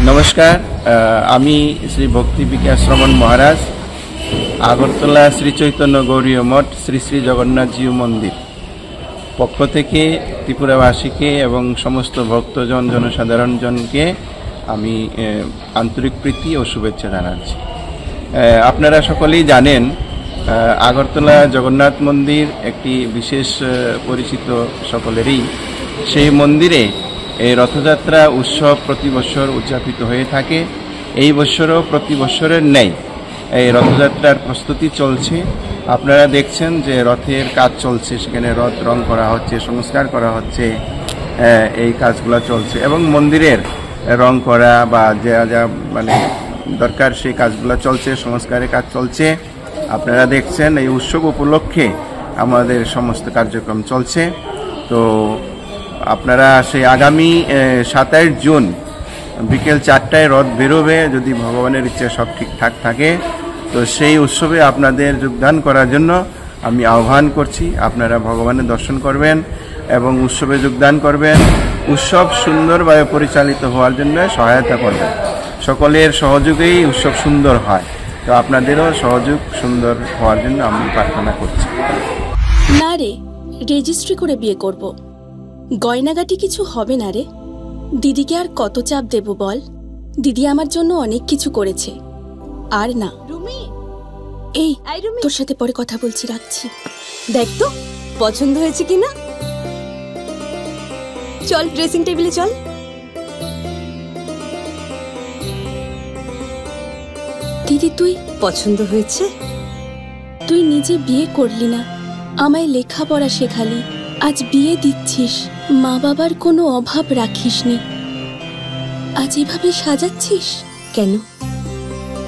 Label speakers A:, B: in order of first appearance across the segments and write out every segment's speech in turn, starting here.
A: নমস্কার, আমি শ্রী ভক্তি বিকাশ শ্রমণ মহারাজ, আগরতলা শ্রী চৈতন্য গৌরীয় মঠ শ্রী শ্রী জগন্নাথ জিউ মন্দির পক্ষ থেকে ত্রিপুরাবাসীকে এবং সমস্ত ভক্তজন জনসাধারণজনকে আমি আন্তরিক প্রীতি ও শুভেচ্ছা জানাচ্ছি। আপনারা সকলেই জানেন, আগরতলা জগন্নাথ মন্দির একটি বিশেষ পরিচিত সকলেরই। সেই মন্দিরে এই রথযাত্রা উৎসব প্রতি বছর উদযাপিত হয়ে থাকে। এই বছরও প্রতি বছরের ন্যায় এই রথযাত্রার প্রস্তুতি চলছে। আপনারা দেখছেন যে রথের কাজ চলছে, সেখানে রথ রং করা হচ্ছে, সংস্কার করা হচ্ছে, এই কাজগুলো চলছে এবং মন্দিরের রং করা বা যা যা মানে দরকার সেই কাজগুলো চলছে, সংস্কারের কাজ চলছে। আপনারা দেখছেন এই উৎসব উপলক্ষে আমাদের সমস্ত কার্যক্রম চলছে। তো আপনারা সেই আগামী 27 জুন বিকেল 4টায় রথ বেরোবে, যদি ভগবানের ইচ্ছা সব ঠিকঠাক থাকে। তো সেই উৎসবে আপনাদের যোগদান করার জন্য আমি আহ্বান করছি। আপনারা ভগবানের দর্শন করবেন এবং উৎসবে যোগদান করবেন। উৎসব সুন্দরভাবে পরিচালিত হওয়ার জন্য সহায়তা করবেন। সকলের সহযোগেই উৎসব সুন্দর হয়। তো আপনাদেরও সহযোগ সুন্দর হওয়ার জন্য আমি প্রার্থনা করছি।
B: না রে, রেজিস্ট্রি করে বিয়ে করব। গয়নাগাটি কিছু হবে না রে। দিদিকে আর কত চাপ দেব বল? দিদি আমার জন্য অনেক কিছু করেছে। আর না, এই তোর সাথে পরে কথা বলছি, রাখছি।
C: দেখ তো পছন্দ হয়েছে কিনা। চল ড্রেসিং টেবিলে চল।
B: দিদি তুই
C: পছন্দ হয়েছে?
B: তুই নিজে বিয়ে করলি না, আমায় লেখাপড়া শেখালি, আজ বিয়ে দিচ্ছিস, মা বাবার কোনো অভাব রাখিসনি, আজ এভাবে সাজাচ্ছিস
C: কেন?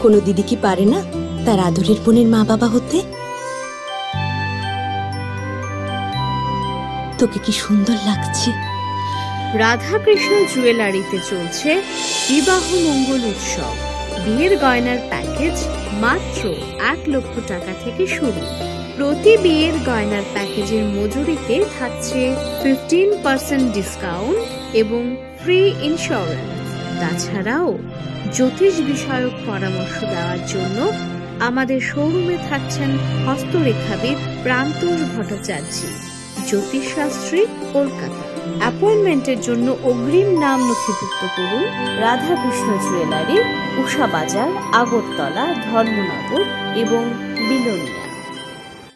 C: কোনো দিদি কি পারে না তার আদরের বোনের মা বাবা হতে? তোকে কি সুন্দর লাগছে।
D: রাধাকৃষ্ণ জুয়েলারিতে চলছে বিবাহ মঙ্গল উৎসব। বিয়ের গয়নার প্যাকেজ মাত্র 1 লক্ষ টাকা থেকে শুরু। প্রতি বিয়ের গয়নার প্যাকেজের মজুরিতে থাকছে 15% ডিসকাউন্ট এবং ফ্রি ইন্স্যুরেন্স। তাছাড়াও জ্যোতিষ বিষয়ক পরামর্শ দেওয়ার জন্য আমাদের শোরুমে থাকছেন হস্তরেখাবিদ প্রান্তোষ ভট্টাচার্য, জ্যোতিষশাস্ত্রী, কলকাতা। অ্যাপয়েন্টমেন্টের জন্য অগ্রিম নাম নথিভুক্ত করুন। রাধাকৃষ্ণ জুয়েলারি, উষা বাজার, আগরতলা, ধর্মনগর এবং বিলোনিয়া।